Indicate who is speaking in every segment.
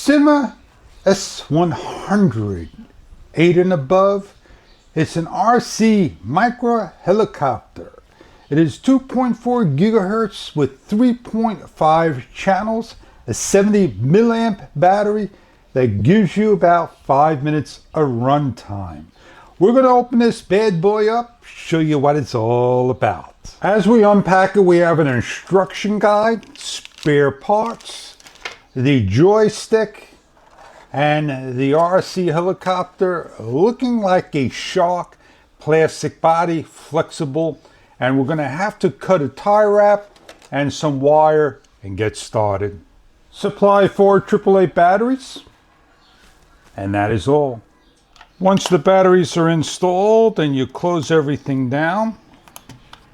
Speaker 1: SYMA S100, 8 and above. It's an RC micro helicopter. It is 2.4 gigahertz with 3.5 channels, a 70 milliamp battery that gives you about 5 minutes of run time. We're going to open this bad boy up, show you what it's all about. As we unpack it, we have an instruction guide, spare parts, the joystick, and the RC helicopter looking like a shark, plastic body, flexible, and we're going to have to cut a tie wrap and some wire and get started. Supply 4 AAA batteries, and that is all. Once the batteries are installed and you close everything down,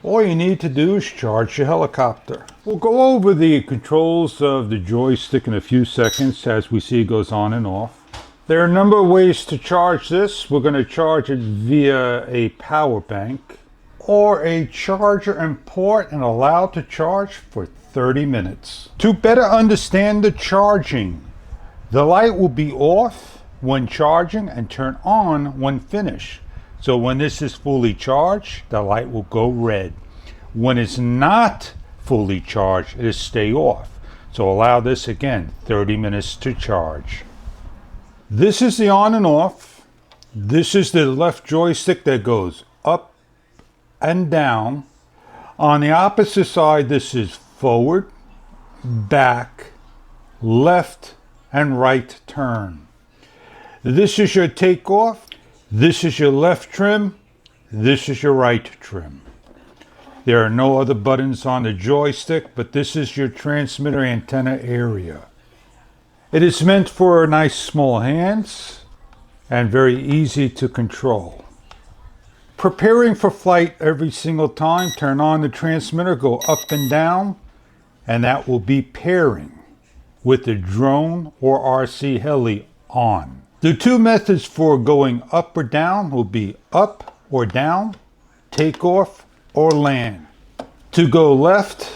Speaker 1: all you need to do is charge your helicopter. We'll go over the controls of the joystick in a few seconds as we see it goes on and off. There are a number of ways to charge this. We're going to charge it via a power bank or a charger and port and allow it to charge for 30 minutes. To better understand the charging, the light will be off when charging and turn on when finished. So when this is fully charged, the light will go red. When it's not fully charged, it'll stay off. So allow this again, 30 minutes to charge. This is the on and off. This is the left joystick that goes up and down. On the opposite side, this is forward, back, left, and right turn. This is your takeoff. This is your left trim. This is your right trim. There are no other buttons on the joystick, but this is your transmitter antenna area. It is meant for nice small hands and very easy to control. Preparing for flight every single time, turn on the transmitter, go up and down, and that will be pairing with the drone or RC heli on. The two methods for going up or down will be up or down, takeoff or land. To go left,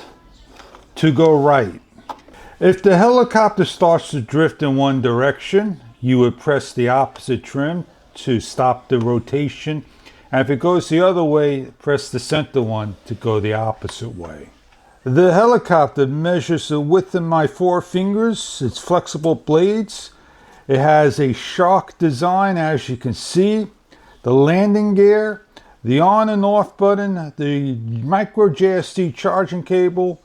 Speaker 1: to go right. If the helicopter starts to drift in one direction, you would press the opposite trim to stop the rotation. And if it goes the other way, press the center one to go the opposite way. The helicopter measures the width of my 4 fingers. It's flexible blades. It has a shark design, as you can see. The landing gear, the on and off button, the micro JST charging cable,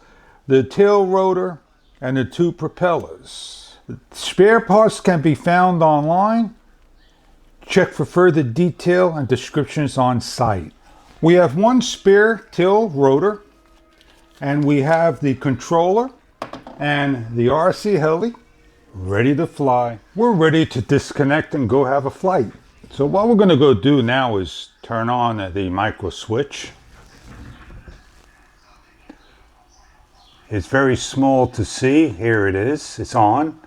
Speaker 1: the tail rotor, and the 2 propellers. Spare parts can be found online. Check for further detail and descriptions on site. We have 1 spare tail rotor, and we have the controller and the RC heli ready to fly. We're ready to disconnect and go have a flight. So what we're going to go do now is turn on the micro switch. It's very small to see. Here it is. It's on.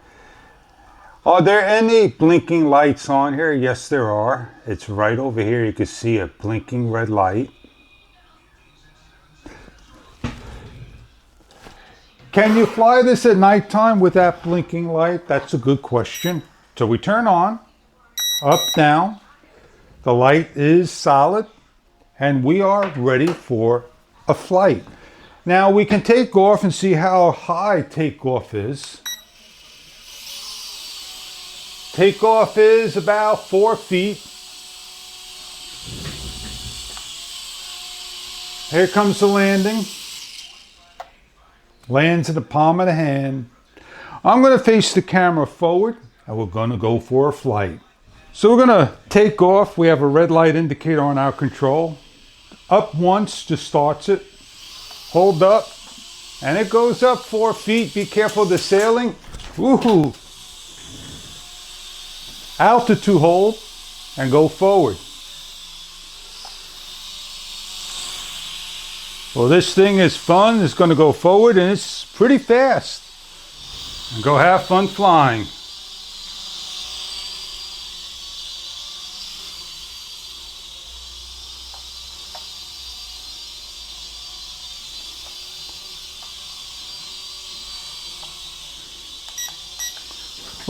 Speaker 1: Are there any blinking lights on here? Yes, there are. It's right over here. You can see a blinking red light. Can you fly this at nighttime with that blinking light? That's a good question. So we turn on, up, down. The light is solid, and we are ready for a flight. Now we can take off and see how high takeoff is. Takeoff is about 4 feet. Here comes the landing. Lands in the palm of the hand. I'm going to face the camera forward and we're going to go for a flight. So we're going to take off. We have a red light indicator on our control. Up once just starts it. Hold up and it goes up 4 feet. Be careful of the sailing. Woohoo! Altitude hold and go forward. Well, this thing is fun. It's going to go forward and it's pretty fast. And go have fun flying.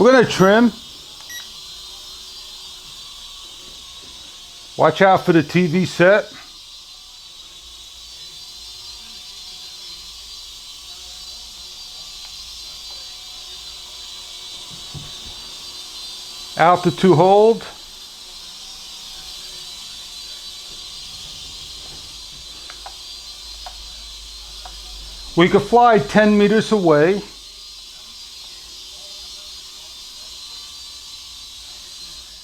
Speaker 1: We're gonna trim. Watch out for the TV set. Altitude hold. We could fly 10 meters away.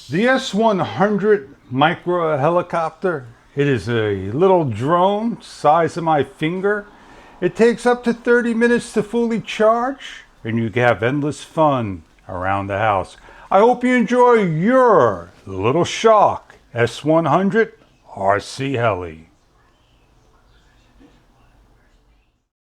Speaker 1: The S100 micro helicopter, it is a little drone size of my finger. It takes up to 30 minutes to fully charge, and you can have endless fun around the house. I hope you enjoy your little shock S100 RC Heli.